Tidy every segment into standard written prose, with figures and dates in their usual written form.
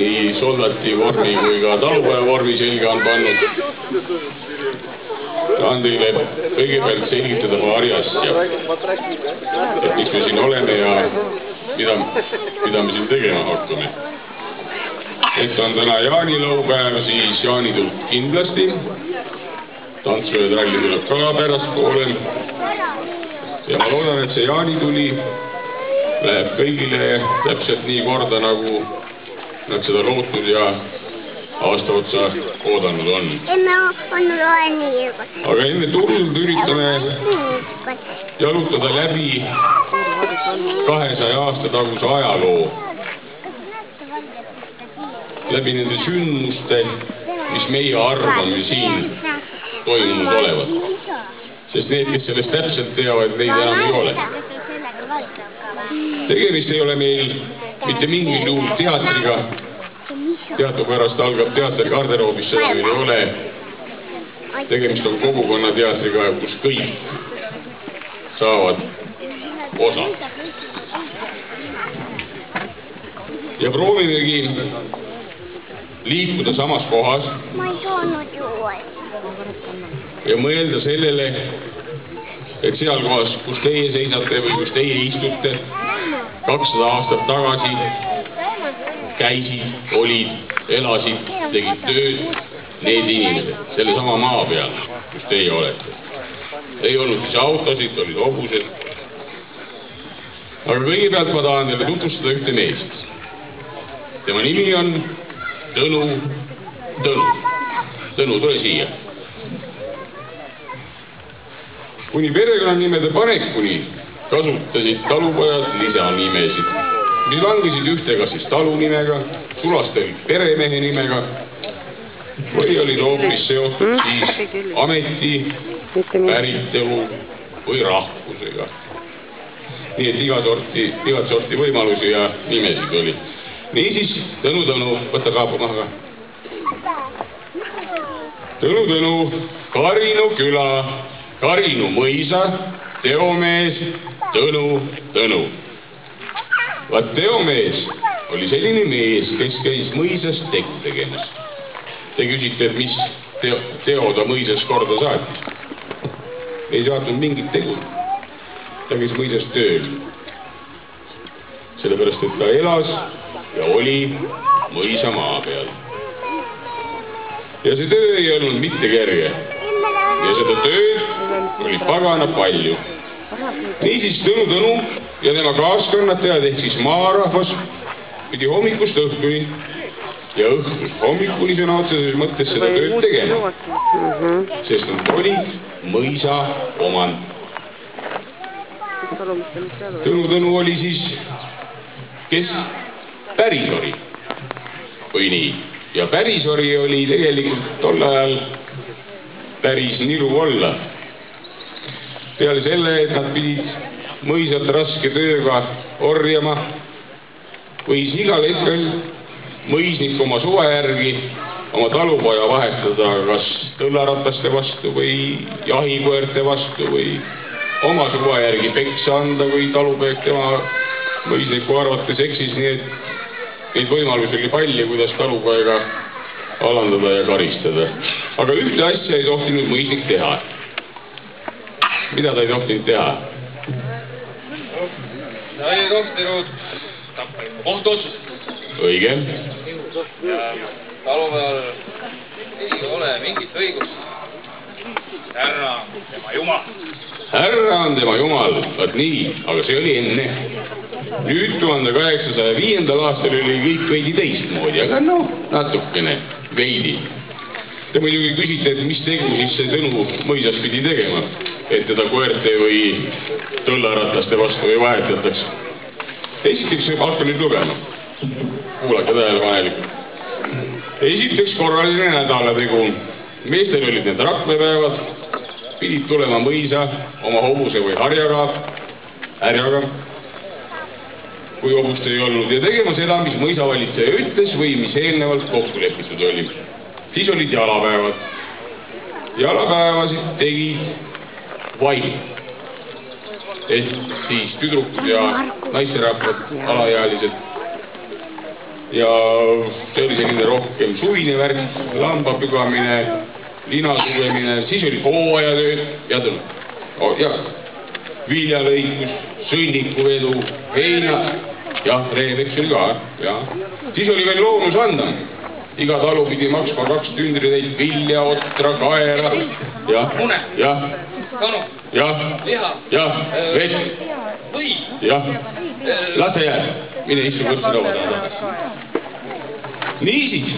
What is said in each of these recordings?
nii soldati vormi kui ka talupoja vormi selga on pannud. Tahan teile kõigepealt selgitada paari asja, et miks me siin oleme ja mida me siin tegema hakkame. Et on täna jaanilaupäev, siis jaanitulk kindlasti. Tantsuja tralli tuleb ka pärast poolel. Ja ma loodan, et see jaanituli läheb kõigile täpselt nii korda, nagu nad seda lootnud ja aasta otsa oodanud on. Aga enne tuld üritame jalutada läbi 200 aasta taguse ajaloo. Läbi nende sündmuste, mis meie arvame siin toimunud olevat. Sest need, kes sellest täpselt teavad, neid enam ei ole. Tegemist ei ole meil mitte mingil juhul teatriga. Teadupärast algab teater garderoobis, seda meil ei ole. Tegemist on kogukonnateatriga, kus kõik saavad osa. Ja proovimegi liikuda samas kohas ja mõelda sellele, et seal kohas, kus teie seisate või kus teie istute, 200 aastat tagasi käisid, olid, elasid, tegid tööd need inimesed, selle sama maa peal, kus teie olete. Ei olnud siis autosid, olid hobused. Aga kõigepealt ma tahan teile tutvustada ühte meest. Tema nimi on Tõnu. Tõnu, tule siia. Kuni perekonnanimede panekuni kasutasid talupojad lisanimesid, mis langesid ühte kas siis talunimega, sulastel peremehe nimega või olid hoopis seotud siis ameti, päritolu või rahvusega. Nii et igat sorti võimalusi ja nimesid oli. Niisiis, Tõnu, võta kaapu maha. Tõnu, Karinu küla, Karinu mõisa, teomees, Tõnu. Vaat teomees oli selline mees, kes käis mõisas tekk tegemas. Te küsite, et mis teo ta mõisas korda saatis. Ei saatnud mingit tegu. Ta käis mõisas tööl. Sellepärast, et ta elas ja oli mõisa maa peal. Ja see töö ei olnud mitte kerge. Ja seda tööd oli pagana palju. Niisiis Tõnu ja tema kaaskannatajad ehk siis maarahvas pidi hommikust õhtuni ja õhtust hommikuni sõna otseses mõttes seda tööd tegema. Sest nad olid mõisa omand. Tõnu oli siis, kes pärisori või nii. Ja pärisori oli tegelikult tol ajal päris niru olla. Peale selle, et nad pidid mõisat raske tööga orjama, võis igal hetkel mõisnik oma suve järgi oma talupoja vahetada kas tõllarataste vastu või jahikoerte vastu või oma suve järgi peksa anda, kui talupoeg tema mõisniku arvates eksis, nii et neid võimalusi oli palju, kuidas talupoega alandada ja karistada. Aga ühte asja ei tohtinud mõisnik teha. Mida ta ei tohtinud teha? Ta ei tohtinud tappa kohtuotsust. Õige. Ja talupojal ei ole mingit õigust. Härra on tema jumal. Härra on tema jumal, vaat nii, aga see oli enne. Nüüd 1805. aastal oli kõik veidi teistmoodi, aga natukene veidi. Te muidugi küsite, et mis tegu siis see Tõnu mõisas pidi tegema, et teda koerte või tõllarataste vastu ei vahetataks. Esiteks hakka nüüd lugema. Kuulake tähelepanelikult. Esiteks korraline nädalategu. Meestel olid need rakmepäevad, pidid tulema mõisa oma hobuse või härjaga, kui hobust ei olnud, ja tegema seda, mis mõisavalitseja ütles või mis eelnevalt kokku lepitud oli. Siis olid jalapäevad. Jalapäevasid tegid vaid. Et siis tüdrukud ja naisterahvad, alaealised. Ja oli selline rohkem suvine värk, lambapügamine, linasugemine, siis oli hooajatööd ja viljalõikus, sõnnikuvedu, heinad, jah, reedeks oli ka, jah. Siis oli veel loonusandam. Iga talu pidi maksma 2 tündritäit vilja, otra, kaera, jah, kanu, jah, vett, või, jah, lase jääb, mine istu võrdse laua taha. Niisiis,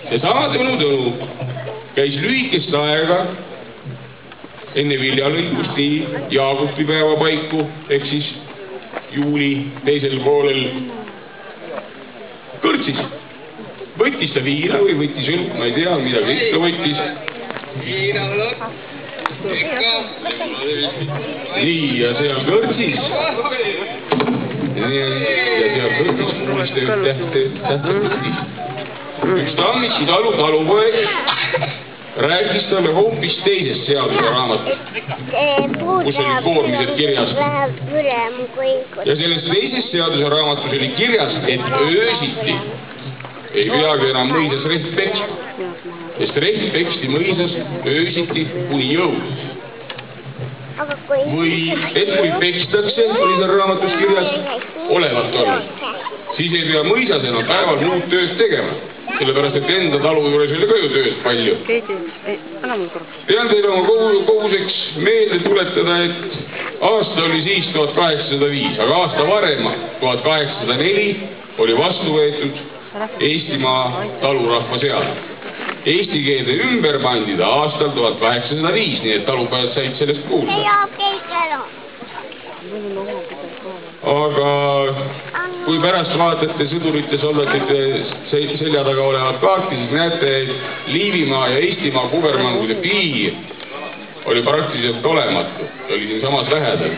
seesama Tõnu käis lühikest aega enne viljalõikust nii Jaagupi päeva paiku, ehk siis juuli teisel poolel kõrtsis. Võttis ta viina või võttis õlut, ma ei tea, midagi ikka võttis. viina õlut, ikka. Nii, ja seal kõrtsis. Kuulis ta ühte. Üks Tammiku talupoeg rääkis talle hoopis teisest seaduseraamatud, kus olid koormised kirjas. Ja selles teises seaduseraamatus oli kirjas, et öösiti ei peagi enam mõisas reht peksma, sest reht peksti mõisas öösiti kuni jõud. Või et kui pekstakse, oli seal raamatus kirjas, olevat olnud, siis ei pea mõisas enam päeval muud tööd tegema, sellepärast et enda talu juures oli ka ju tööd palju. Pean teile oma koguseks meelde tuletada, et aasta oli siis 1805, aga aasta varem, 1804, oli vastu võetud Eestimaa talurahva seadus. Eesti keelde ümber pandi ta aastal 1805, nii et talupojad said sellest kuulda. Aga kui pärast vaatate sõdurite, soldatite selja taga olevat kaarti, siis näete, et Liivimaa ja Eestimaa kubermangude piir oli praktiliselt olematu, ta oli siin samas lähedal.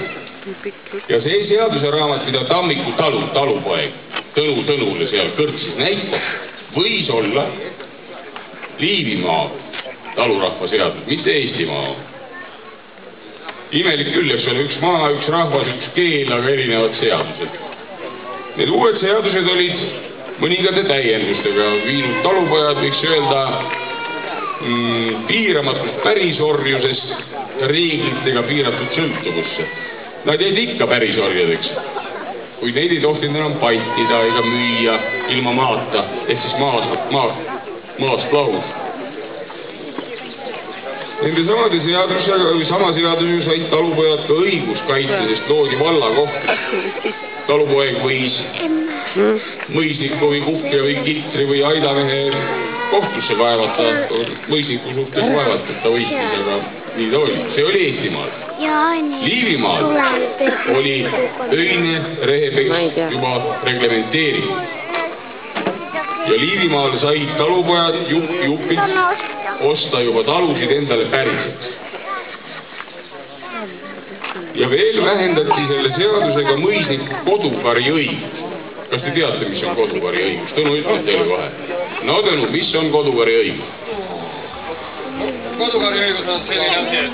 Ja see seaduseraamat, mida Tammiku talupoeg Tõnule seal kõrtsis näitas, võis olla Liivimaa talurahva seadus, mitte Eestimaa. Imelik küll, eks ole, üks maa, üks rahvas, üks keel, aga erinevad seadused. Need uued seadused olid mõningate täiendustega viinud talupojad, võiks öelda, piiramatult pärisorjusest reeglitega piiratud sõltuvusse. Nad jäid ikka pärisorjadeks, kuid neid ei tohtinud enam paitida ega müüa ilma maata, ehk siis maast lahus. Nende sama seadusega said talupojad ka õiguskaitsmisest loodi vallakohtud. Talupoeg võis mõisniku või kupja või kitri või aidamehe kohtusse kaevata, mõisniku suhtes vaevata, ta võitis, aga nii ta oli. See oli Eestimaal. Liivimaal oli öine rehepeks juba reglementeeritud. Ja Liivimaal said talupojad jupilt osta juba talusid endale päriseks. Ja veel vähendati selle seadusega mõisniku kodukari õigus. Kas te teate, mis on kodukari õigus? Tõnu ütleb teile kohe. No Tõnu, mis on kodukari õigus? Kodukari õigus on selline asi, et...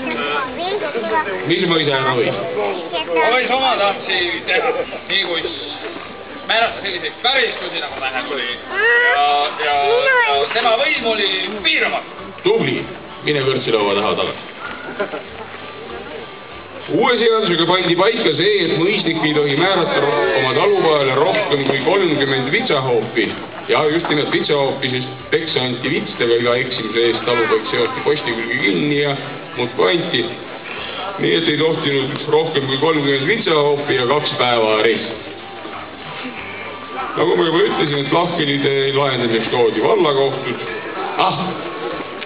Mis mõisa ära võis? Ma võis oma tahtsi teha, nii kui määrata selliseid päristusi, nagu vähem oli. Ja tema võim oli piiramatu. Tubli, mine kõrtsi laua taha tagasi. Uue seadusega pandi paika see, et mõisnik ei tohi määrata oma talupojale rohkem kui 30 vitsahoopi. Ja just nimelt vitsahoopi, sest peksa anti vitstega iga eksimuse eest, talupoeg seoti posti külge kinni ja muudku anti. Nii et ei tohtinud rohkem kui 30 vitsahoopi ja 2 päeva arest. Nagu ma juba ütlesin, et lahkelide lahendamiseks toodi vallakohtud.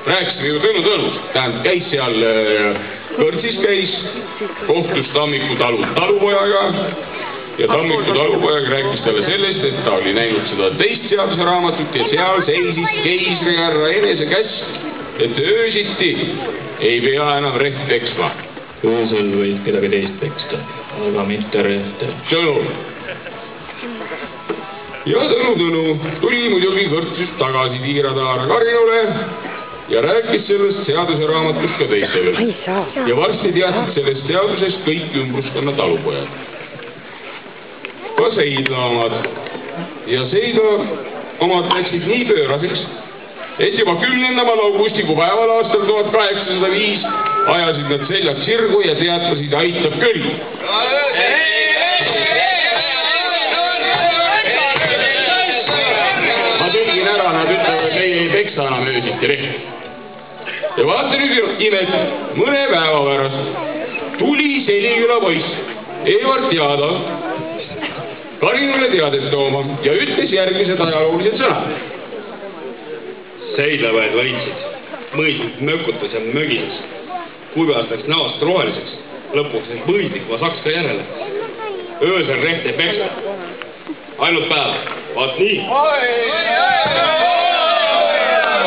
Rääkisime ju Tõnust, tähendab, käis seal kõrtsis käis, kohtus Tammiku talupojaga ja Tammiku talupojaga rääkis talle sellest, et ta oli näinud seda teist seaduseraamatut ja seal seisis keisrihärra enese käsk, et öösiti ei pea enam reht peksma. Öösel võid kedagi teist peksta, aga mitte rehte. Tõnu. Ja Tõnu tuli muidugi kõrtsist tagasi Tiirataara Karinule ja rääkis sellest seaduseraamatust ka teistele. Ja varsti teadsid sellest seadusest kõik ümbruskonna talupojad. Ka seidlaamad. Ja seidla omad läksid nii pööraseks, et juba 10. augustikupäeval aastal 1805 ajasid nad seljad sirgu ja teatasid, aitab küll. Ma tõlgin ära, nad ütlevad, et meie ei peksa enam öösiti rehti. Ja vaata nüüd imet, mõne päeva pärast tuli Seliküla poiss Evart Jaado Karinule teadet tooma ja ütles järgmised ajaloolised sõnad. Seidlevaid valitsid, mõisnik mökutas ja mögises, kuivas läks näost roheliseks, lõpuks et mõisnik ma saks ka järele. Öösel rehte peksta, ainult päev, vaat nii.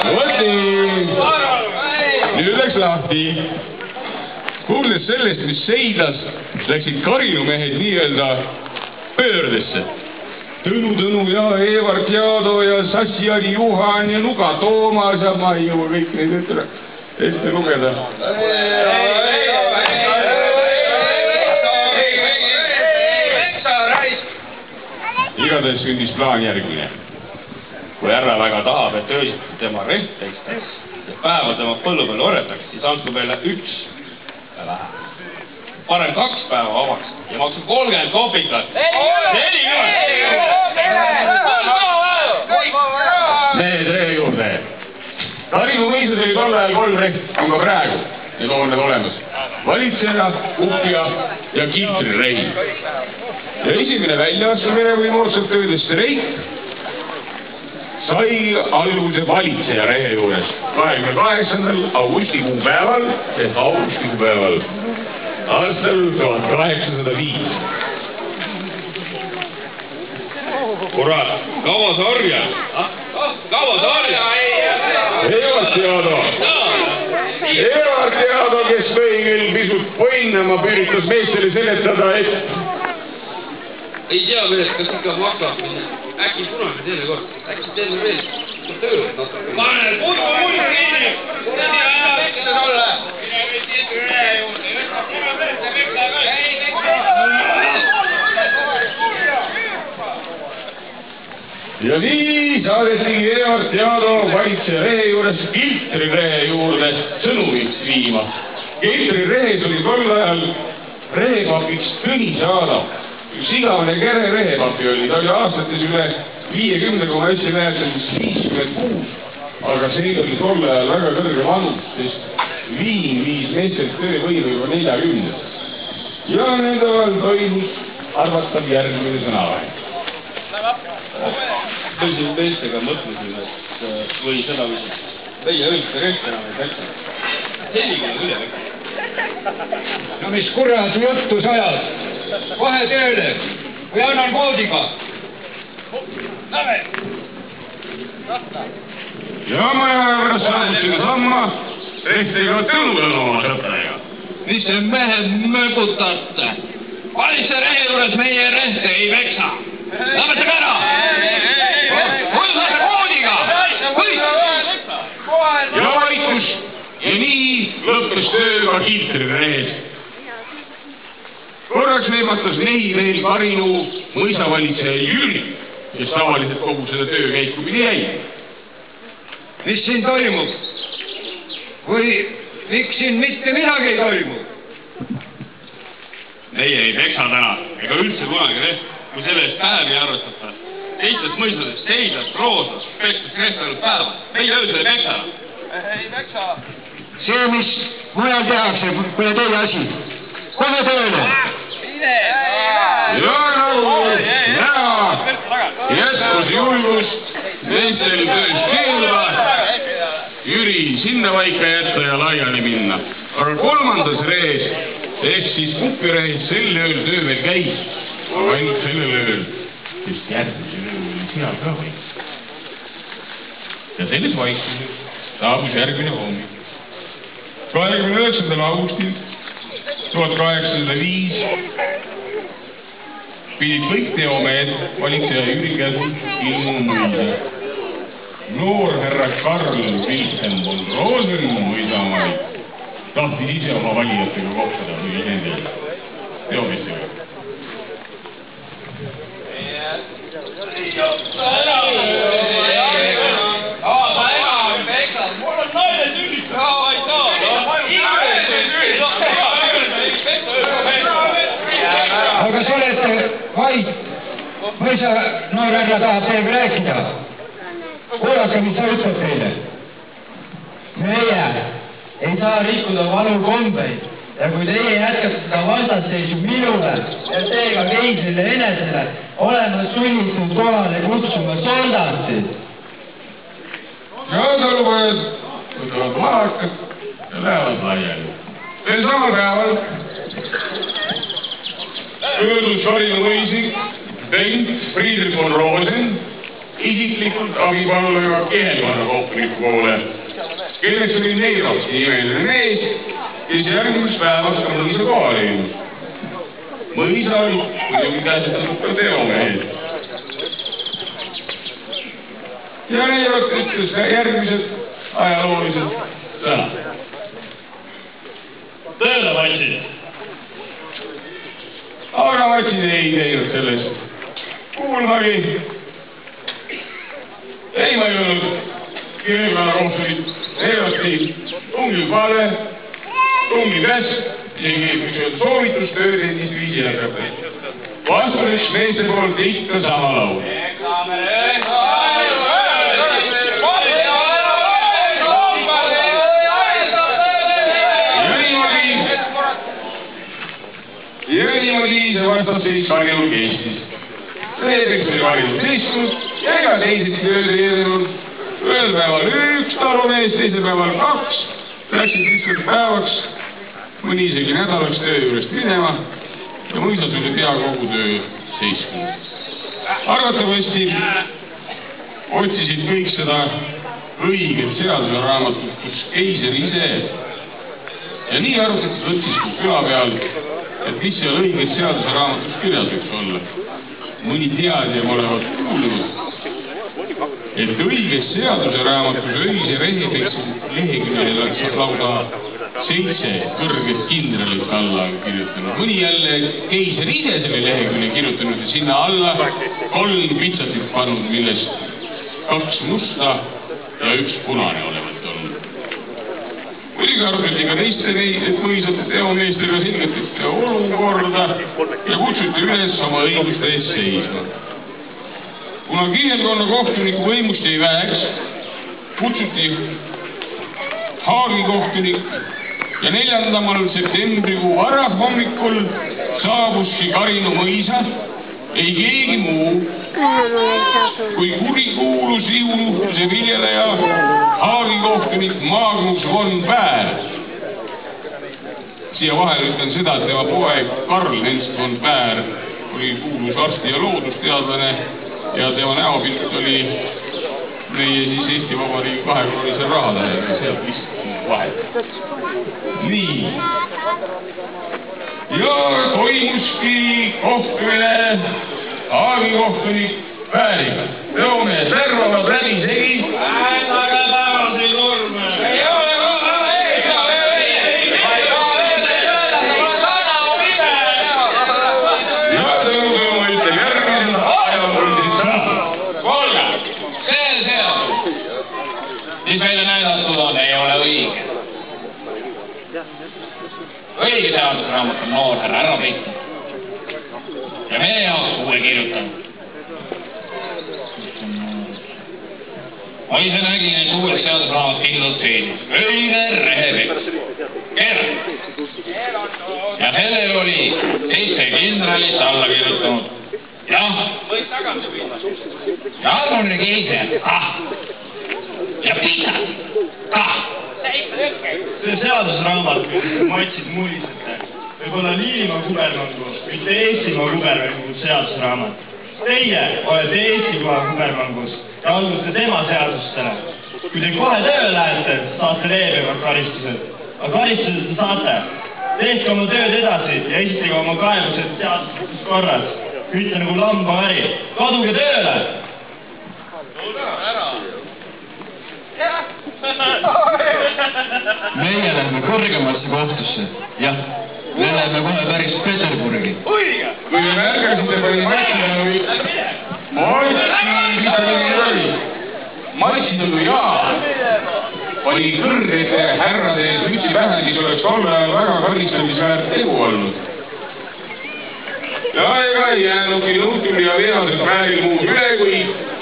Vot nii, nüüd läks lahti. Kuuldes sellest, mis Seidlas, läksid Karinu mehed nii-öelda pöördesse. Tõnu ja Evart Jaado ja Sassiari Juhan ja Nuga Toomas ja ma ei jõua kõik neid ette lugeda. Igatahes sündis plaan järgmine. Kui härra väga tahab, et öösiti tema reht tekstaks ja päeva tema põllu peal oretaks, siis andku meile üks vähe. Parem 2 päeva vabaks ja maksu 30 kopikat. 40! Need rehe juurde. Karinu mõisas oli tol ajal 3 reht, on ka praegu. Need on need olemas. Valitseja, Upja ja Kitri rehi. Ja esimene väljaastumine või moodsalt öeldes streik sai alguse valitseja rehe juures 28. augustikuu päeval ehk augustikuu päeval aastal 1805. Kurat, kaua sa orja? Kaua sa orja? Evart Jaado! Evart Jaado, kes või küll pisut poinnama püritas meestele seletada, et ei tea veel, kas ikka maksab. Äkki kunagi teine kord. Äkki teine veel. Tööle natuke. Pane puidu kinni! Kuradi ajal ütle sulle! Mine võid tietu üle juurde. ja nii saadetigi Evart Jaado valitseja rehe juures Kiltri rehe juurde sõnumiks viima. Kiltri rehes oli tol ajal rehepapiks Tõnis Jaado. Üks igavene kere rehepapi oli, ta oli aastates üle 50, kui ma hästi mäletan, 56, aga see oli tol ajal väga kõrge vanus, sest Viin viis meestelt töövõimu juba 40. Ja nendel toimus arvatav järgmine sõnavahe. Tõsin teistega mõtlesin, et või seda viisid. Teie õigte rehte enam ei peksa. Selline üle peksa. No mis kurat juttu sa ajad? Kohe tööle või annan koodiga. Ja maja juures saavutsime samma rehtega Tõnu oma sõpradega. Mis te mehed mögutate? Valitsuse rehe juures meie rehte ei peksa. Lõpetage ära! Võlsate koodiga! Ja vaikus ja nii lõppes tööga Kiltri rehes. Korraks leematas nehi veel Karinu mõisavalitseja Jüri, kes tavaliselt kogu seda töökäiku pidi jäi. Mis siin toimub? Või miks siin mitte midagi ei toimu? Meie ei peksa täna, ega üldse kunagi reht, kui selle eest päevi arvestata. Teistes mõisades, Seidlas, Roosas, pekstas reht ainult päeva. Meie öösel ei peksa. Ei peksa. See, mis mujal tehakse, pole teie asi. Kohe tööle! Ja nagu jätkus julgust meestel töös keelda, Jüri sinna vaika jätta ja laiali minna. Aga 3. rees ehk siis Kupirehes sel ööl töö veel käis, aga ainult sellel ööl, sest järgmisel ööl oli seal ka vaikus. Ja selles vaikuses saabus järgmine hommik. 29. augustil 1805 pidid kõik teomehed valitseja Jüri käsul ilmuma mõisa. Noor härra Karl Wilhelm von Rosen mõisamaid tahtis ise oma valijatega kohtada või nende teomestega. Ja tahab teiega rääkida. Kuulake, mis ta ütleb teile. Meie ei saa rikkuda vanu kombeid ja kui teie jätkate seda vastasseisu minule ja teega keisrile enesele, oleme sunnitud kohale kutsuma soldatid. Ja talupojad võtavad maakad ja lähevad laiali. Veel samal päeval pöördus Harino mõisnik Bengt Friedrich von Rosen isiklikult abipalvega Kihelkonna kohtuniku poole, kelleks oli Neeros nimeline mees, kes järgmiseks päevaks ka mõisa kohale jõudnud. Mõisa oli muidugi käsitatud ka teomehed. Ja Neeros ütles järgmised ajaloolised sõnad. Tööle matsid! Aga matsid ei teinud sellest kuulmagi. Ei ma ei olnud Kihelkonna kohtunik Neerosti tungiv palve, tungiv käsk, isegi soovitustööd endist viisi jätkata. Vastuseks meeste poolt ikka sama laul. Ja niimoodi see vastasseis Harjul kestis. Reedeks oli Harjul seistud ja ega teised tööd ei edenud. Ühel päeval üks talumees, teisel päeval kaks, läksid lihtsalt päevaks, mõni isegi nädalaks töö juurest minema ja mõisas oli pea kogu töö seiskunud. Arvatavasti otsisid kõik seda õiget seadusraamatut, kus keiser ise. Ja nii arutati võttis küla peal, et mis seal õiget seadusraamatus kirjas võiks olla. Mõni teadja olevat kuulnud, et õiges seaduseraamatus öise leheküljel oleks lausa 7 kõrget kindralit alla kirjutanud. Mõni jälle keiser ise selle lehekülje kirjutanud ja sinna alla 3 pitsatit pannud, millest 2 musta ja 1 punane olevat olnud. Muidugi arutati ka teiste mõisate teomeestega selgitati olukorda ja kutsuti üles oma õiguste eest seisma. Kuna Kihelkonna kohtuniku võimust ei väheks, kutsuti Haagi kohtunik ja 4. septembrikuu varahommikul saabus Harino mõisa ei keegi muu kui kurikuulus riiuluhtuse viljeleja Haagi kohtunik Magnus von Bär. Siia vahel ütlen seda, et tema poeg Karl Ernst von Bär oli kuulus arsti ja loodusteadlane ja tema näopilt oli meie siis Eesti Vabariigi 2-kroonise rahatähega, sealt vist vahel. Nii. Ja toimuski kohtumine Haagi kohtunik Bääriga. Teomees värvavad läbi segi. Äänage tagasi, Nurme! Ei ole koha ees! Ja tõuga ma ütleb järgmisel ajaloolised sõnad. Kuulge, see seadus, mis meile näidatud on, ei ole õige. Õige seadusraamat on noor härra ära peitud. Ja meie jaoks uue kirjutanud. Ma ise nägin, et uues seadusraamat kindlalt seenis. Õige rehepeks. Kerr. Ja sellel oli 7 kindralist alla kirjutanud. Jah. Ja arvune keiser. Ja pitsad. See seadusraamat, matsid mulisete, võib olla Liivimaa kubermangu, mitte Eestimaa kubermangu seadusraamat. Teie olete Eestimaa kubermangus ja allute tema seadustele. Kui te kohe tööle lähete, saate leebemad karistused. Aga karistused saate. Tehke oma tööd edasi ja esitage oma kaebused seaduslikus korras. Ütle nagu lambaväri. Kaduge tööle! Meie läheme kõrgemasse kohtusse. Jah, me läheme kohe päris Peterburgi. Kui te märgasite, pani Massinõdu Jaan oli kõrgete härrade mütsi pähe, mis oleks tolle ajal väga karistamisväärt tegu olnud. Ja ega ei jäänudki nõutul ja veased päevil muud üle, kui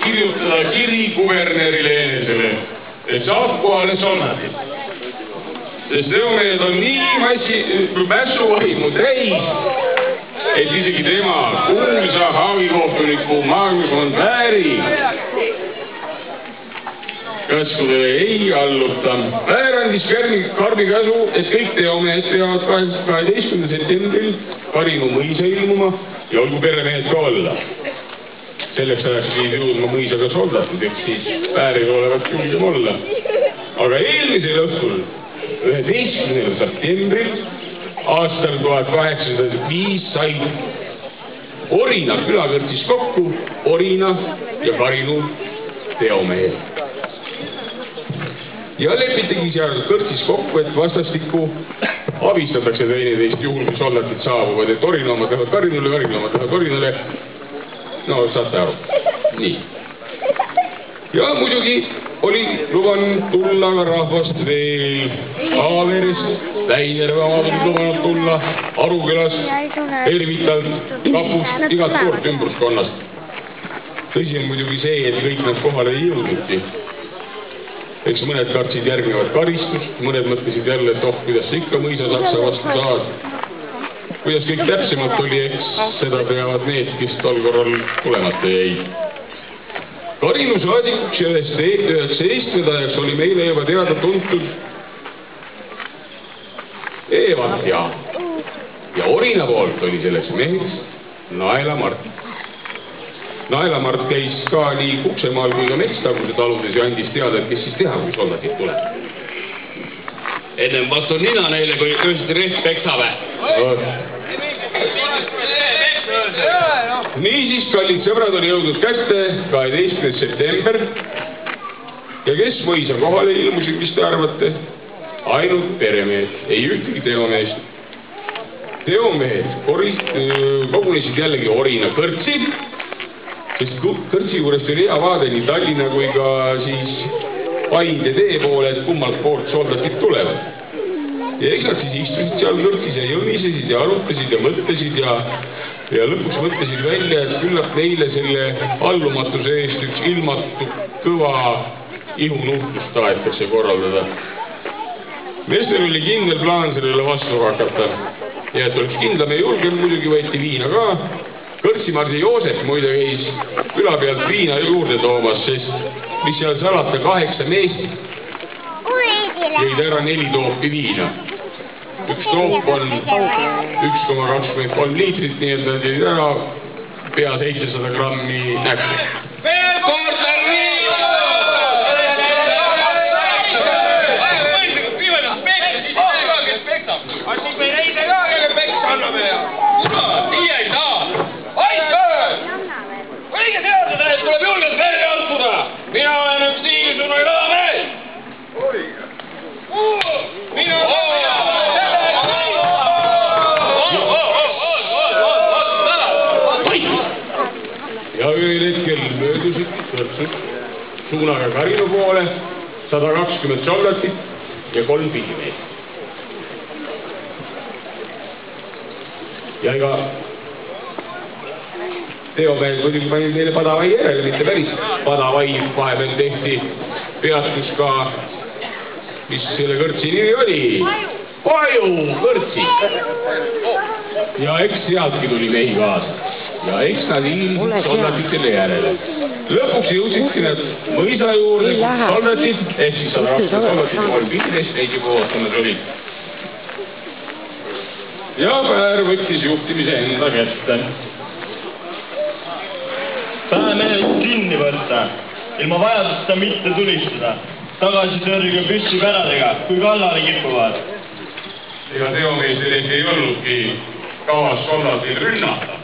kirjutada kiri kubernerile enesele, et saab kohale solnadid. Sest teomehed on nii mässuvaimu täis, et isegi tema kuulsa haavikohtuniku Magnus von Bäri käskudele ei alluta. Bär andis karmi käsu, et kõik teomehed peavad 12. septembril Karinu mõisa ilmuma ja olgu peremehed ka olla. Selleks ajaks viid jõudma mõisaga soldatud, ehk siis Bäril olevat julgem olla. Aga eelmisel õhtul, 11. septembril aastal 1805 said Orina külakõrtsis kokku Orina ja Karinu teomehed. Ja lepitegi seal kõrtsis kokku, et vastastikku abistatakse teineteist juhul, kui soldatid saabuvad, et Orina omad lähevad Karinule, Karinu omad lähevad Orinale. No, saate aru. Nii. Ja muidugi oli lubanud tulla ka rahvast veel Aaverist, Väinjärve omad olid lubanud tulla, Arukülast, Ervitalt, Kapust, igalt poolt ümbruskonnast. Tõsi on muidugi see, et kõik nad kohale ei jõudnudki. Eks mõned kartsid järgnevad karistust, mõned mõtlesid jälle, et kuidas sa ikka mõisa saksa vastu saad. Kuidas kõik täpsemalt oli, eks seda teavad need, kes tol korral tulemata jäid. Karinu saadikuks ja 19. ajaks oli meile juba teada tuntud Eevat ja Orina poolt oli selleks meheks Naela Mart. Naela Mart käis ka nii Kuksemaal kui ka Metstaguse taludes ja andis teada, et kes siis teha, kui soldatid tuleb. Ennem vastu nina neile, kui öösiti reht peksave. Niisiis, kallid sõbrad, oli jõudnud kätte 12. september ja kes mõisa kohale ilmusid, mis te arvate? Ainult peremehed, ei ühtegi teomeest. Teomehed kogunesid jällegi Orina kõrtsi, sest kõrtsi juurest oli hea vaade nii Tallinna kui ka siis Paide tee poole, et kummalt poolt soldatid tulevad. Ja eks nad siis istusid seal kõrtsis ja jõmisesid ja arutasid ja mõtlesid ja lõpuks mõtlesid välja, et küllap neile selle allumatuse eest üks ilmatu kõva ihunuhtlust tahetakse korraldada. Meestel oli kindel plaan sellele vastu hakata ja et oleks kindlam ja julgem, muidugi võeti viina ka. Kõrtsimardi Joosep muide käis küla pealt viina juurde toomas, sest mis seal salata 8 meest jõid ära 4 toopi viina. Üks toop on 1,23 liitrit, nii et nad jõid ära pea 700 grammi näppi. Veel kord on viina! Aga siis me neile ka kelle peks anname ja nii ei saa. Õige teada, et tuleb julgelt välja altuda. Mina olen üks niisugune raamees. Mina ja ühel hetkel möödusid kõrtsud suunaga Karinu poole 120 soldatit ja 3 pigimeest. Ja ega teomehed muidugi panid neile padavai järele, mitte päris padavai, vahepeal tehti peatus ka, mis selle kõrtsi nimi oli? Paju kõrtsi! Ja eks sealtki tuli mehi kaasa. Ja eks nad hiilisid soldatitele järele. Lõpuks jõudsidki nad mõisa juurde, soldatid, ehk siis 120 soldatid 3 piginest, neid juba ootamas olid. Ja Bär võttis juhtimise enda kätte. Tahe mehed kinni võtta, ilma vajadust mitte tulistada. Tagasi tõrge püssipäradega, kui kallale kipuvad. Ega teomeestel ei olnudki kavas soldatil rünnata.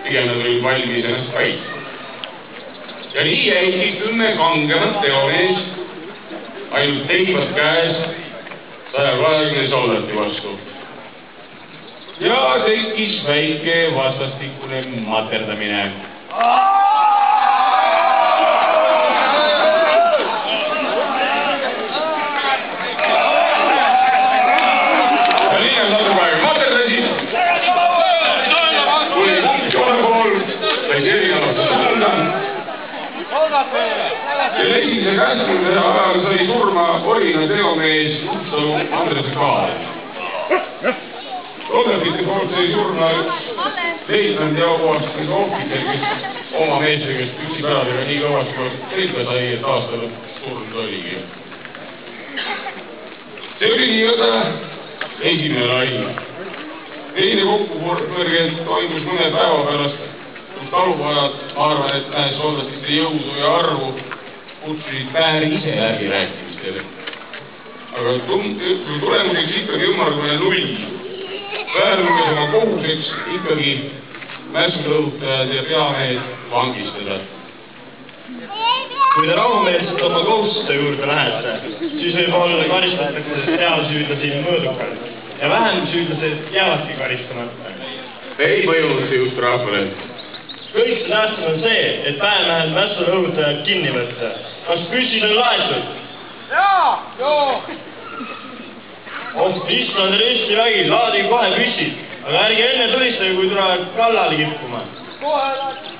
Pigem nad olid valmis ennast kaitsma. Ja nii jäigi 10 kangemat teomeest ainult teibad käes 120 soldati vastu. Ja tekkis väike vastastikune materdamine. esimese käskude ajal sai surma Orina teomees Upsalu Andres Kaal. Rodelfite poolt sai surma Leitnandi auastmes ohvitser, kes oma meestega püksipäradega nii kõvasti selga sai, et aastal surnud oligi. See oli nii-öelda esimene laine. Teine kokkupõrge toimus mõne päeva pärast, kus talupojad, arvan, et nähes soldastiste jõudu ja arvu, kutsusid Pääri ise läbirääkimistele. Aga tulemuseks ikkagi ümmargune null. Päär luges oma kohuseks ikkagi mässulõhutajad ja peamehed vangistada. Kui te rahumeelselt oma kohustuste juurde lähete, siis võib-olla karistatakse peasüüdlasi mõõdukalt ja vähem süüdlased jäävadki karistamata. Ei mõjunud see just rahvale. Kõik tähtsam on see, et päemehed mässulõhutajad kinni võtta. Kas püssid on laetud? Jaa! Islandi ristivägi, laadi kohe püssid, aga ärge enne tulistage, kui tuleb kallale kippuma. Kohe laetud!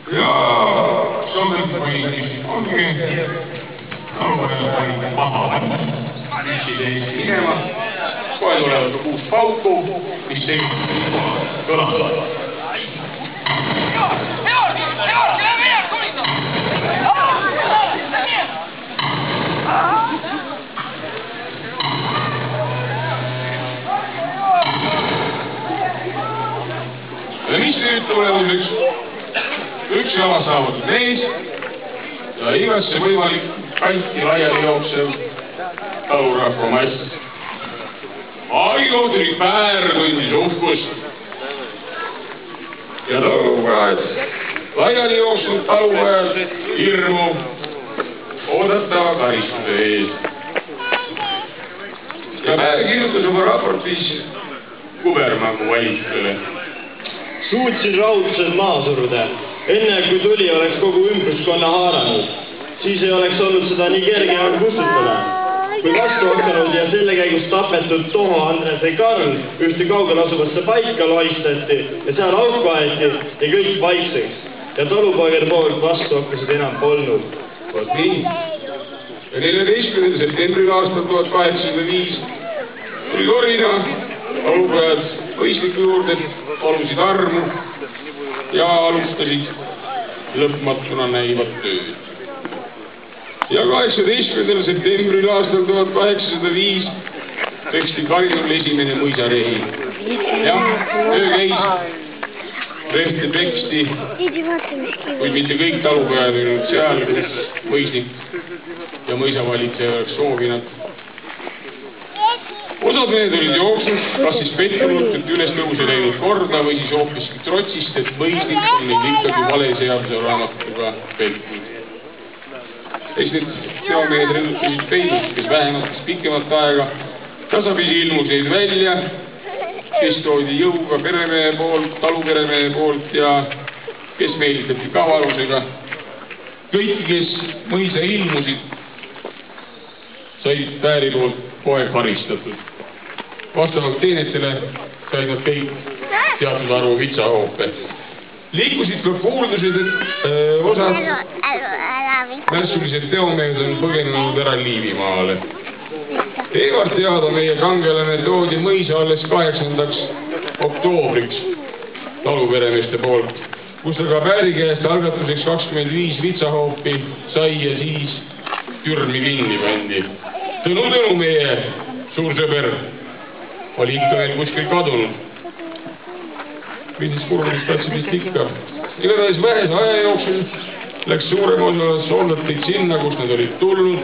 Jaa, sommepõinis ongi aluvajal maha. Püssid ei minema, kohe tulevad ka 6 pauku, mis tegid kõlada. Ja mis nüüd tulemuseks? Üks jala saavutatud mees ja igasse võimalik kanti laiali jooksev talurahva mass. Aigotrik Päär tundis uhkust ja talupojad laiali jooksnud talupojad hirmu oodatava karistuse ees. Ja Päär kirjutas oma raportis kubermangu valitsusele. Suutsin rahutused maha suruda. Enne kui tuli oleks kogu ümbruskonna haaranud. Siis ei oleks olnud seda nii kerge kustutada. Kui vastu hakanud ja selle käigus tapetud Toho Andres ja Karl ühte kaugel asuvasse paika loistati ja seal auku aeti ja kõik vaikseks. Ja talupoegade poolt vastu hakkasid enam polnud. Vot nii. Ja 14. septembril aastal 1805 tuli Orina talupojad võistliku juurde, palusid armu ja alustasid lõpmatuna näivat tööd. Ja 18. septembril aastal 1805 peksti Karinul esimene mõisarehi. Jah, töö käis, rehte peksti, kuid mitte kõik talupojad olid seal, kus mõisnik ja mõisavalitseja oleks soovinud. Osad mehed olid jooksus, kas siis pettunud, et ülestõus ei läinud korda või siis hoopiski trotsist, et mõisnik on neid ikkagi vale seaduse raamatuga pettunud. Eks need teomehed relutasid peinud, kes vähemalt pikemat aega tasapisi ilmusid välja, kes toodi jõuga peremehe poolt, taluperemehe poolt ja kes meelitati kavalusega. Kõik, kes mõisa ilmusid, said Pääri poolt kohe karistatud. Vastavalt teenetele said nad kõik teatud arvu vitsahoope. Liikusid ka kuuldused, et osad mässulised teomehed on põgenenud ära Liivimaale. Evart Jaado, meie kangelane, toodi mõisa alles 8. oktoobriks taluperemeeste poolt, kus ta ka Pääri käest algatuseks 25 vitsahoopi sai ja siis türmi kinni pandi. Tõnu meie suur sõber oli ikka veel kuskil kadunud. Pidis kurvist tatsi vist ikka. Igatahes vähese aja jooksul läks suurem osa soldateid sinna, kus nad olid tulnud.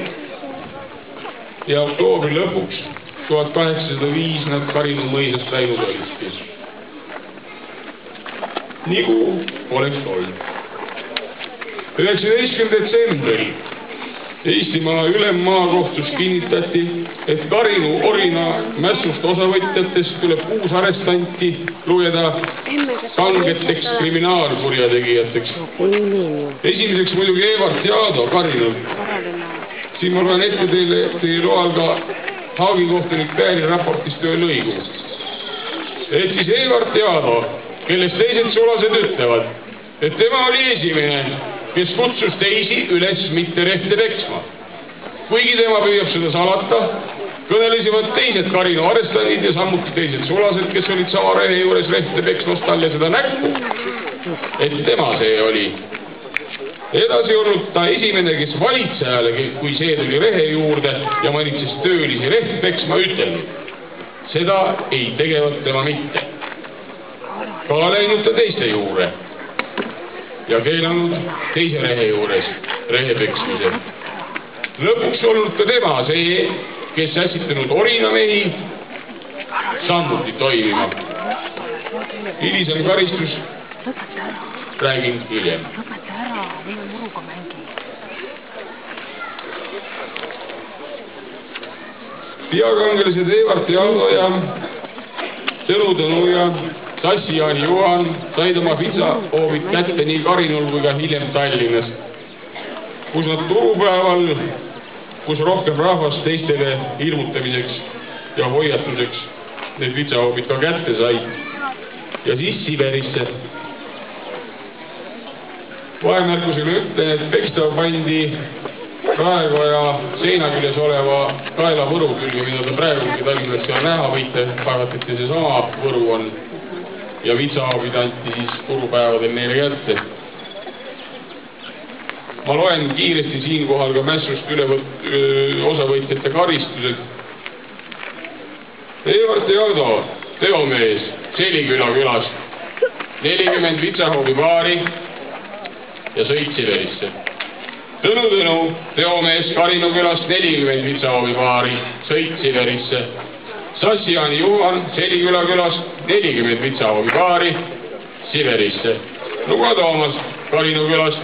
Ja oktoobri lõpuks 1805 nad Karinu mõisast läinud olidki. Nigu oleks olnud. 19. detsembril Eestimaa ülemmaakohtus kinnitati, et Karinu Orina mässust osavõtjatest tuleb 6 arestanti lugeda kangeteks kriminaalkurjategijateks. Esimeseks muidugi Evart Jaado Karinul. Siin ma loen ette teie loal ka Haagi kohtunik Pääri raportist ühe lõigu. Et siis Evart Jaado, kellest teised sulased ütlevad, et tema oli esimene, kes kutsus teisi üles mitte rehte peksma. Kuigi tema püüab seda salata, kõnelesivad teised Karino arestandid ja samuti teised sulased, kes olid sama rehe juures rehte peksmas talle seda näkku, et tema see oli. Edasi olnud ta esimene, kes valitsejale, kui see tuli rehe juurde ja manitses töölisi reht peksma, ütelnud. Seda ei tegevat tema mitte. Ka läinud ta teiste juurde ja keelanud teise rehe juures rehe peksmise. Lõpuks olnud ka tema see, kes ässitanud orinamehi samuti toimima. Hilisem karistus räägin hiljem. Lõpeta ära, minu muruga mängi. Peakangelased Evart ja Aldo ja Tõnu ja Tassi-Jaani Juhan said oma pitsahoovid kätte nii Karinul kui ka hiljem Tallinnas, kus nad turupäeval, kus rohkem rahvast teistele ilmutamiseks ja hoiatuseks need pitsahoobid ka kätte said ja siis Siberisse. Vahemärkusega ütlen, et pekstav pandi Raekoja seina küljes oleva kaelavõru külge, mida ta praegugi Tallinnas seal näha võite, paevatati see sama võru on ja vitsahoobid anti siis turupäevadel neile kätte. Ma loen kiiresti siinkohal ka mässust osavõitjate karistused. Evart ja Aldo, teomees Seliküla külas, 40 vitsahoobi paari ja sõit Siberisse. Tõnu, teomees Karino külas, 40 vitsahoobi paari, sõit Siberisse. Tassi-Jaani Juhan Seliküla külas, 40 vitsahoobi paari, Siberisse. Luga Toomas Karino külas,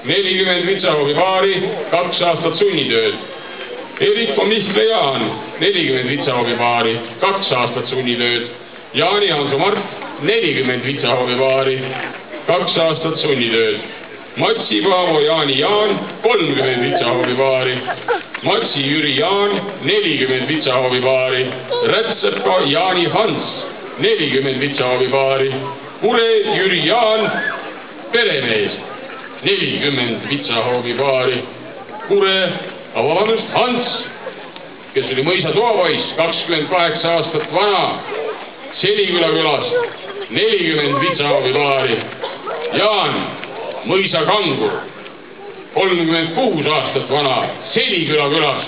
40 vitsahoobi paari, 2 aastat sunnitööd. Eriko Mihkle Jaan, 40 vitsahoobi paari, 2 aastat sunnitööd. Jaani Hanso Mart, 40 vitsahoobi paari, 2 aastat sunnitööd. Matsi Paavo Jaani Jaan, 30 vitsahoobi paari. Matsi Jüri Jaan, 40 vitsahoobi paari. Rätsepa Jaani Hans, 40 vitsahoobi paari. Kure Jüri Jaan, peremees, 40 vitsahoobi paari. Kure, Hans, kes oli mõisa toapoiss, 28 aastat vana, Seliküla külas, 40 vitsahoobi paari. Jaan, mõisa kangur, 36 aastat vana, Seliküla külas,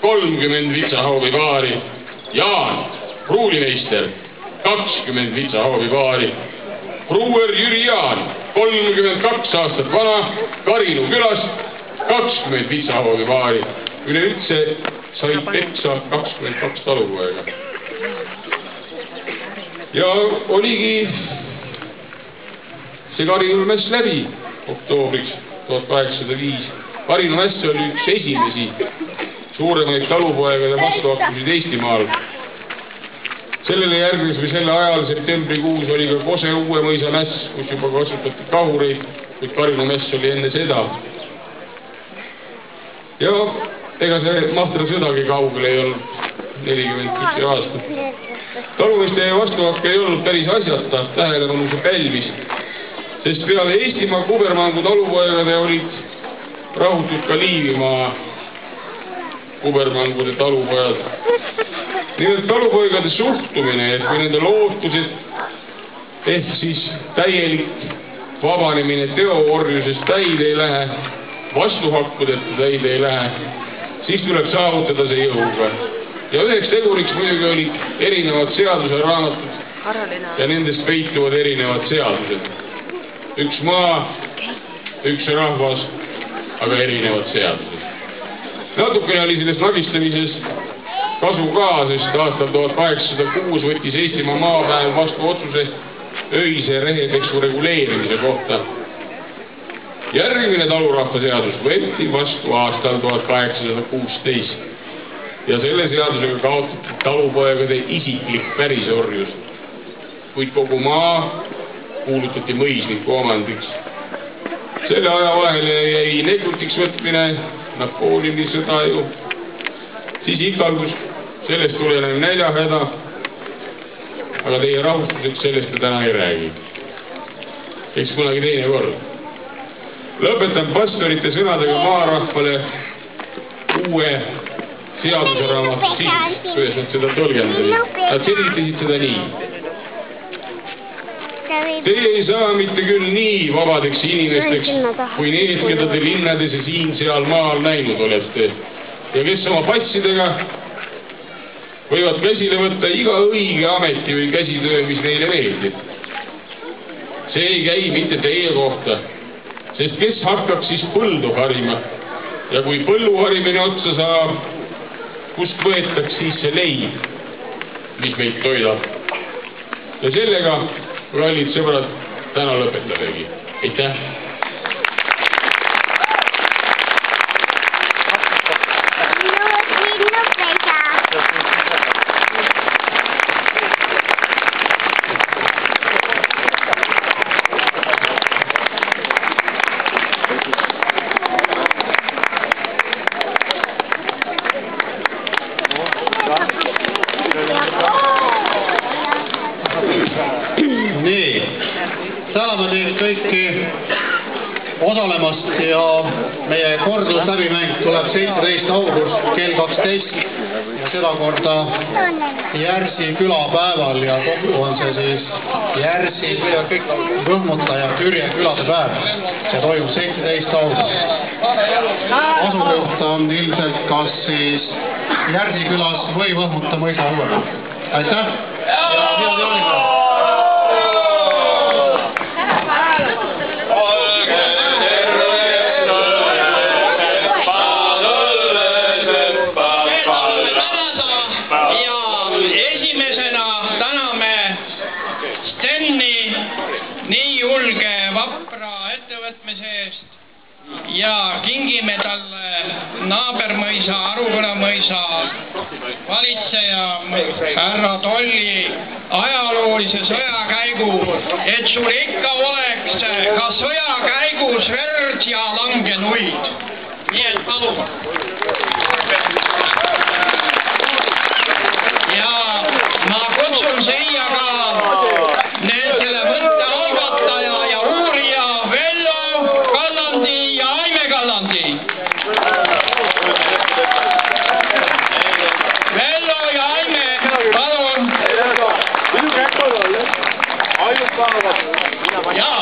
30 vitsahoobi paari. Jaan, pruulimeister, 20 vitsahoobi paari. Pruuer Jüri Jaan, 32 aastat vana, Karinu külas, 20 vitsahoobi paari. Üleüldse said peksa 22 talupoega. Ja oligi see Karinu mäss läbi oktoobriks 1805. Karinu mäss oli üks esimesi suuremaid talupoegade vastuhakkusid Eestimaal. Sellele järgnes või selle ajal septembrikuus oli ka Kose Uue mõisa mäss, kus juba kasutati kahureid, kuid Karinu mäss oli enne seda. Ja ega see Mahtra sõdagi kaugel ei olnud 41 aastat. Talumeeste vastuhakk ei olnud päris asjata, tähelepanu see pälvis, sest peale Eestimaa kubermangu talupoegade olid rahutud ka Liivimaa kubermangude talupojad. Nimelt talupoegade suhtumine, et kui nende lootused ehk siis täielik vabanemine teoorjusest täide ei lähe, vastuhakkudeta täide ei lähe, siis tuleb saavutada see jõuga. Ja üheks teguriks muidugi olid erinevad seaduseraamatud ja nendest peituvad erinevad seadused. Üks maa, üks rahvas, aga erinevad seadused. Natukene oli sellest nagistamisest kasu ka, sest aastal 1806 võttis Eestimaa maapäev vastu otsuse öise rehepeksu reguleerimise kohta. Järgmine talurahva seadus võeti vastu aastal 1816 ja selle seadusega kaotati talupoegade isiklik pärisorjus, kuid kogu maa kuulutati mõisniku omandiks. Selle aja vahele jäi negrutiks võtmine, Napoleoni sõda ju, siis ikalgus, sellest tulenev näljahäda, aga teie rahustuseks sellest täna ei räägi. Eks kunagi teine kord. lõpetan pastorite sõnadega maarahvale uue seaduseraamatu siht, kuidas nad seda tõlgendasid. Nad selgitasid seda nii. Teie ei saa mitte küll nii vabadeks inimesteks, kui need, keda te linnades ja siin-seal maal näinud olete. Ja kes oma passidega võivad käsile võtta iga õige ameti või käsitöö, mis neile meeldib. See ei käi mitte teie kohta, sest kes hakkab siis põldu harima? Ja kui põllu harimine otsa saab, kust võetaks siis see leib, mis meid toidab? Ja sellega, kallid sõbrad, täna lõpetamegi. Aitäh! Nii, täname teid kõiki osalemast ja meie kordusläbimäng tuleb 17. august kell 12 ja seda korda Järsi külapäeval ja kokku on see siis Järsi, Võhmuta ja Türje külade päev. See toimub 17. august. Asukoht on ilmselt kas siis Järsi külas või Võhmuta mõisa uuel. Aitäh ja head jaanipäeva! Ja kingime talle naabermõisa, Aruküla mõisa valitseja härra Tolli ajaloolise sõjakäigu, et sul ikka oleks ka sõjakäigus verd ja langenuid. Nii et palun. Ja ma kutsun siia ka selle mõtte algataja ja uurija Vello Kallandi ja Aime Kallandi. Vello ja Aime, palun. Ja,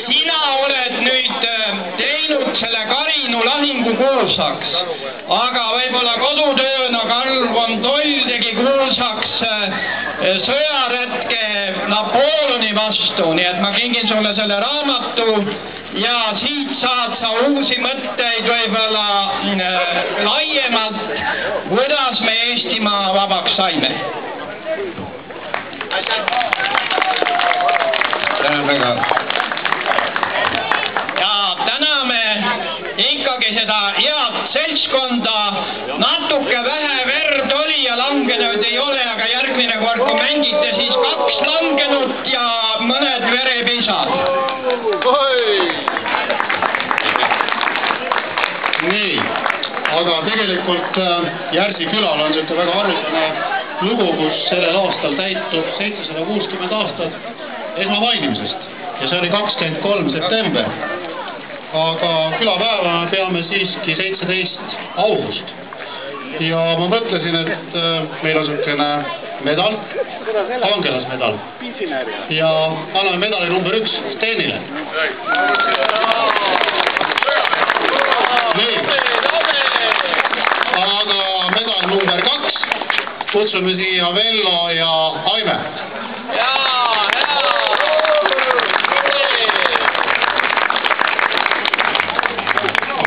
sina oled nüüd teinud selle Karinu lahingu kuulsaks, aga võib-olla kodutööna Karl von Toll tegi kuulsaks sõjaretke Napoleoni vastu, nii et ma kingin sulle selle raamatu ja siit saad sa uusi mõtteid võib-olla laiemalt, kuidas me Eestimaa vabaks saime. Tänan väga. Ja täname ikkagi seda head seltskonda, natuke vähe verd oli ja langenud ei ole, aga järgmine kord, kui mängite, siis 2 langenut ja mõned verepisad. Nii, aga tegelikult Järsi külal on selline väga arvusane lugu, kus sellel aastal täitub 760 aastat esmavainimisest ja see oli 23. september. Aga külapäeva peame siiski 17. august. Ja ma mõtlesin, et meil on selline medal, kangelasmedal. Ja anname medali number 1 Stenile. Nii. Aga medal number 2 kutsume siia Vello ja Aime.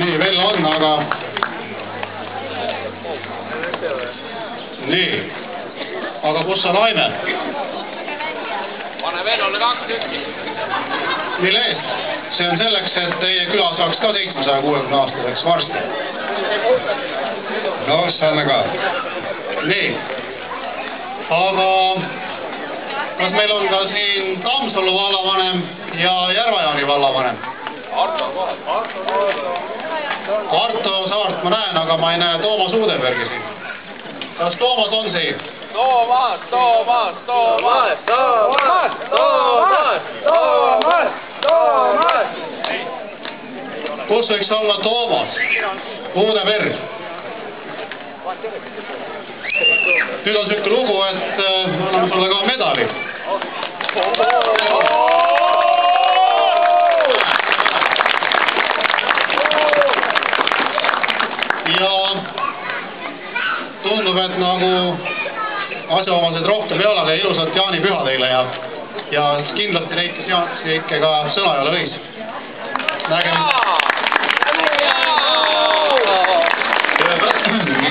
Nii, Vello on, aga... Nii. Aga kus on Aime? Pane Vellole 2 tükki. Mille eest? See on selleks, et teie küla saaks ka 760 aastaseks varsti. No, saame ka. Nii. Aga kas meil on ka siin Tammsalu vallavanem ja Järvajaani vallavanem? Arto Saart ma näen, aga ma ei näe Toomas Uudebergi siin. Kas Toomas on siin? Toomas! kus võiks olla Toomas, Uudeberg. Nüüd on selline lugu, et anname sulle ka medali. Ja tundub, et nagu asjaomased rohkem ei ole, aga ilusat jaanipüha teile ja kindlasti neid, kes ikka ka sõna ei ole võis. Nägemist!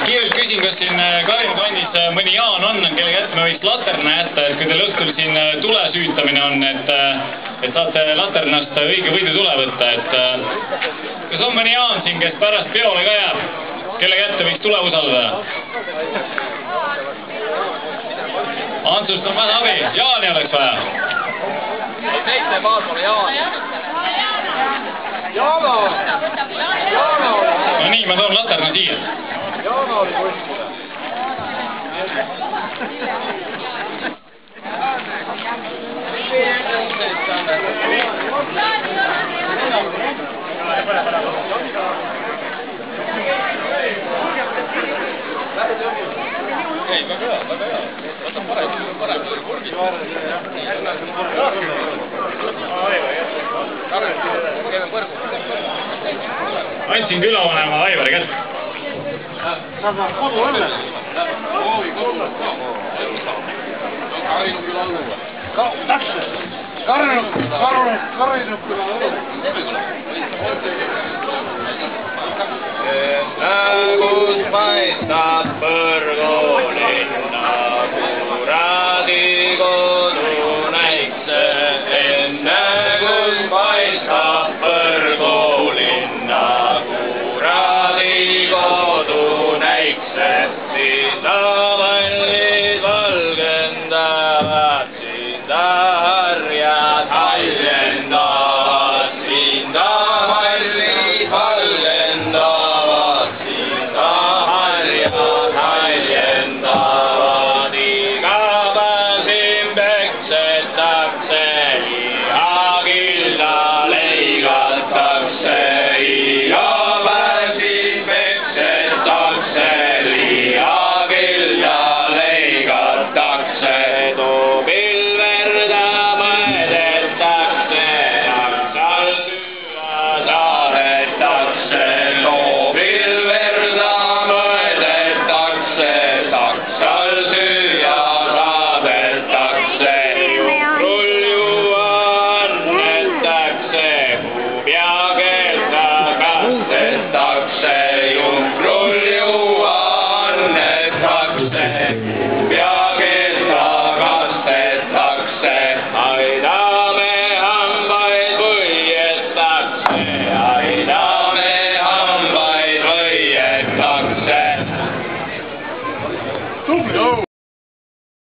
Kiirelt küsin, kas siin Karinu kandis mõni Jaan on, kelle kätte me võiks laterna jätta, et kui teil õhtul siin tule süütamine on, et saate laternast õige võidu tule võtta, et kas on mõni Jaan siin, kes pärast peole ka jääb, kelle kätte võiks tule usaldada? Antsust on vähe abi, Jaani oleks vaja. Teiste paal pole Jaan. Jaana! No nii, ma toon laterna siia. Jaana oli kuskil. Ei, väga hea. Võta parem. Andsin külavanema Aivari kätte. Sa saad kodu õlle. Karinu küla õlle. Täpselt. Karinu küla õlle. Kus paistab põrgulinna, kuradi kodu näikse. Enne kus paistab põrgulinna, kuradi kodu näikse. Sinna vallid valgendavad, sinna harjad haljendavad, sinna vallid valgendavad, sinna harjad haljendavad. Iga päev siin peksetakse, lihakilla leigatakse. Iga päev siin peksetakse, lihakilla leigatakse. Pilverda mõedetakse, taksal süüa saadetakse. Pilverda mõedetakse, taksal süüa saadetakse. Juhrull annetakse, kuubjakesta kastetakse. Juhrull annetakse.